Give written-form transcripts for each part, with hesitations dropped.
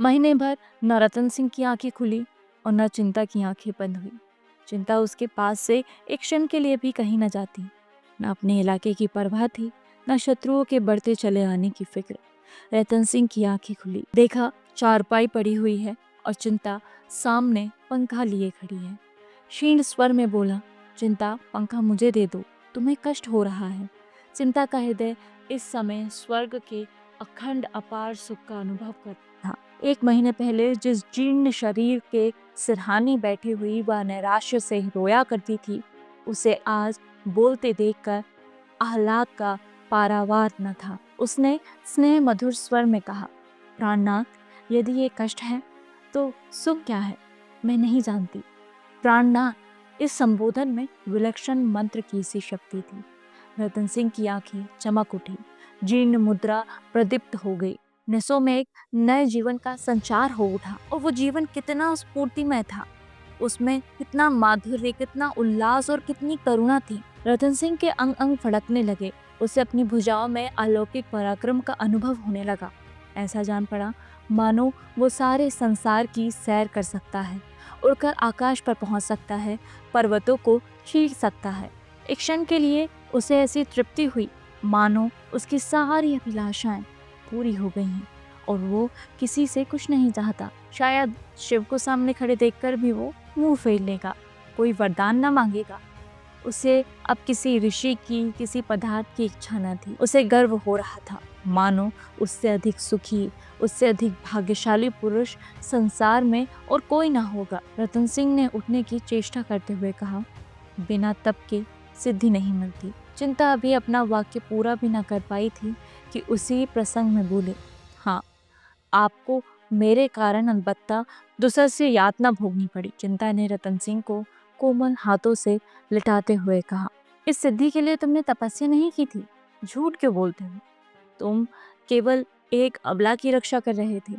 महीने भर न रतन सिंह की आंखें खुली और न चिंता की आंखें बंद हुई। चिंता उसके पास से एक क्षण के लिए भी कहीं न जाती। न अपने इलाके की परवाह थी, न शत्रुओं के बढ़ते चले आने की फिक्र। रतन सिंह की आंखें खुली, देखा चारपाई पड़ी हुई है और चिंता सामने पंखा लिए खड़ी है। क्षीण स्वर में बोला, चिंता पंखा मुझे दे दो, तुम्हें कष्ट हो रहा है। चिंता का हृदय इस समय स्वर्ग के अखंड अपार सुख का अनुभव कर था। एक महीने पहले जिस जीर्ण शरीर के सिरहाने बैठी हुई वह नैराश्य से रोया करती थी, उसे आज बोलते देखकर आह्लाद का पारावार न था। उसने स्नेह मधुर स्वर में कहा, प्राणनाथ, यदि ये कष्ट है तो सुख क्या है मैं नहीं जानती। प्राणनाथ, इस संबोधन में विलक्षण मंत्र की सी शक्ति थी। रतन सिंह की आंखें चमक उठी, जीर्ण मुद्रा प्रदीप्त हो गई। नसों में एक नए जीवन का संचार हो उठा और वो जीवन कितना स्फूर्तिमय था। उसमें कितना माधुर्य, कितना उल्लास और कितनी करुणा थी। रतन सिंह के अंग अंग फड़कने लगे। उसे अपनी भुजाओं में अलौकिक पराक्रम का अनुभव होने लगा। ऐसा जान पड़ा मानो वो सारे संसार की सैर कर सकता है, उड़कर आकाश पर पहुंच सकता है, पर्वतों को चीर सकता है। एक क्षण के लिए उसे ऐसी तृप्ति हुई मानो उसकी सारी अभिलाषाएं पूरी हो गई हैं और वो किसी से कुछ नहीं चाहता। शायद शिव को सामने खड़े देखकर भी वो मुंह फेर लेगा, कोई वरदान न मांगेगा। उसे अब किसी ऋषि की, किसी पदार्थ की इच्छा न थी। उसे गर्व हो रहा था मानो उससे अधिक सुखी, उससे अधिक भाग्यशाली पुरुष संसार में और कोई ना होगा। रतन सिंह ने उठने की चेष्टा करते हुए कहा, बिना तप के सिद्धि नहीं मिलती। चिंता अभी अपना वाक्य पूरा भी न कर पाई थी कि उसी प्रसंग में बोले, हाँ, आपको मेरे कारण अलबत्ता दुसर यातना भोगनी पड़ी। चिंता ने रतन सिंह को कोमल हाथों से लिटाते हुए कहा, इस सिद्धि के लिए तुमने तपस्या नहीं की थी, झूठ क्यों बोलते हो? तुम केवल एक अबला की रक्षा कर रहे थे।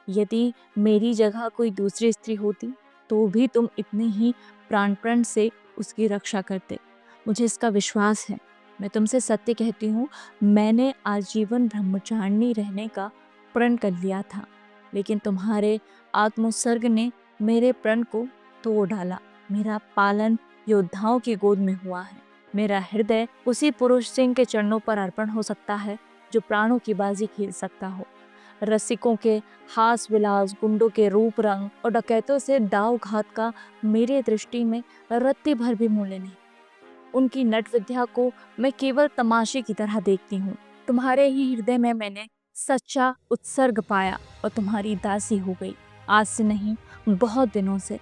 यदि मेरी जगह कोई दूसरी स्त्री होती तो भी तुम इतने ही प्राणपण से उसकी रक्षा करते। मुझे इसका विश्वास है। मैं तुमसे सत्य कहती हूँ, मैंने आजीवन ब्रह्मचारिणी रहने का प्रण कर लिया था, लेकिन तुम्हारे आत्मोत्सर्ग ने मेरे प्रण को तोड़ डाला। मेरा पालन योद्धाओं की गोद में हुआ है। मेरा हृदय उसी पुरुष सिंह के चरणों पर अर्पण हो सकता है जो प्राणों की बाजी खेल सकता हो। रसिकों के हास विलास, गुंडों के रूप रंग और डकैतों से दाव घात का मेरे दृष्टि में रत्ती भर भी मूल्य नहीं। उनकी नट विद्या को मैं केवल तमाशे की तरह देखती हूँ। तुम्हारे ही हृदय में मैंने सच्चा उत्सर्ग पाया और तुम्हारी दासी हो गई। आज से नहीं, बहुत दिनों से।